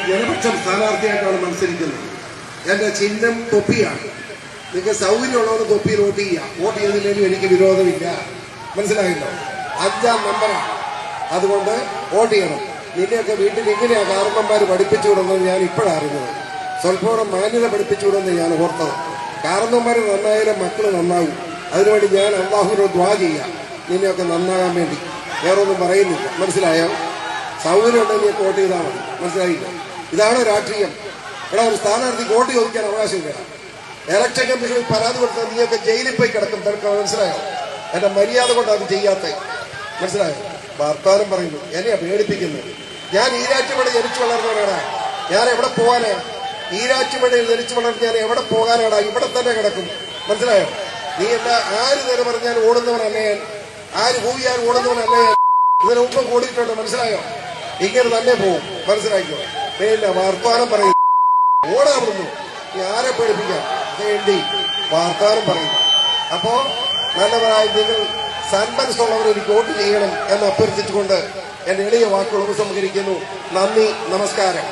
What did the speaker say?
ജനപക്ഷം സ്ഥാനാർത്ഥിയായിട്ടാണ് മത്സരിക്കുന്നത്. എന്റെ ചിഹ്നം തൊപ്പിയാണ്. നിങ്ങൾക്ക് സൗകര്യമുള്ളവർ തൊപ്പിയിൽ വോട്ട് ചെയ്യാം. വോട്ട് ചെയ്തില്ലെങ്കിലും എനിക്ക് വിരോധമില്ല. മനസ്സിലായല്ലോ? 5-ാം നമ്പറാണ്. അതുകൊണ്ട് വോട്ട് ചെയ്യണം. നിന്നെയൊക്കെ വീട്ടിൽ ഇങ്ങനെയാ കാരണന്മാർ പഠിപ്പിച്ചു വിടുന്നത് ഞാൻ ഇപ്പോഴാണ് അറിഞ്ഞത്. സ്വല്പം മാന്യത പഠിപ്പിച്ചു വിടുന്നത് ഞാൻ ഓർത്തത്. കാരണന്മാർ നന്നായാലും മക്കൾ നന്നാവും. അതിനുവേണ്ടി ഞാൻ അള്ളാഹുവിനോട് ദ്വാ ചെയ്യാം, നിന്നെയൊക്കെ നന്നാകാൻ വേണ്ടി. വേറൊന്നും പറയുന്നില്ല. മനസ്സിലായോ? സൗകര്യം ഉണ്ടെങ്കിൽ നീ വോട്ട് ചെയ്താൽ മതി. മനസ്സിലായില്ല? ഇതാണ് രാഷ്ട്രീയം. ഇവിടെ ഒരു സ്ഥാനാർത്ഥിക്ക് വോട്ട് ചോദിക്കാൻ അവകാശമില്ല. ഇലക്ഷൻ കമ്മീഷനിൽ പരാതി കൊടുത്താൽ നീയൊക്കെ ജയിലിൽ പോയി കിടക്കും. തിരക്ക് മനസ്സിലായോ? എന്റെ മര്യാദ കൊണ്ട് അത് ചെയ്യാത്ത. മനസ്സിലായോ? വർത്താനം പറയുന്നു. എന്നെയാ പേടിപ്പിക്കുന്നത്. ഞാൻ ഈരാറ്റുപേട ജനിച്ചു വളർന്നവനാടാ. ഞാൻ എവിടെ പോകാനാ? ഈരാറ്റുപേടയിൽ ജനിച്ചു വളർന്ന് ഞാൻ എവിടെ പോകാനാടാ? ഇവിടെ തന്നെ കിടക്കും. മനസ്സിലായോ? നീ എന്താ ആര് നേരെ പറഞ്ഞാൽ ഓടുന്നവനല്ലേ ഞാൻ? ആര് പോയാൽ ഓടുന്നവനല്ലേ ഞാൻ? ഇതിന് മുമ്പ് കൂടിയിട്ടുണ്ട്. മനസ്സിലായോ? ഇങ്ങനെ തന്നെ പോവും. മനസ്സിലാക്കിയോ? പിന്നെ വർത്താനം പറയും. ഓടാവുന്നു. നീ ആരെ പേടിപ്പിക്കാം വേണ്ടി വർത്താനം പറയുന്നു. അപ്പോ നല്ലവരായി നിങ്ങൾ സന്മനസ്സുള്ളവർ എനിക്ക് വോട്ട് ചെയ്യണം എന്ന് അഭ്യർത്ഥിച്ചുകൊണ്ട് എന്റെ എളിയ വാക്കുകൾ ഉപസംഹരിക്കുന്നു. നന്ദി, നമസ്കാരം.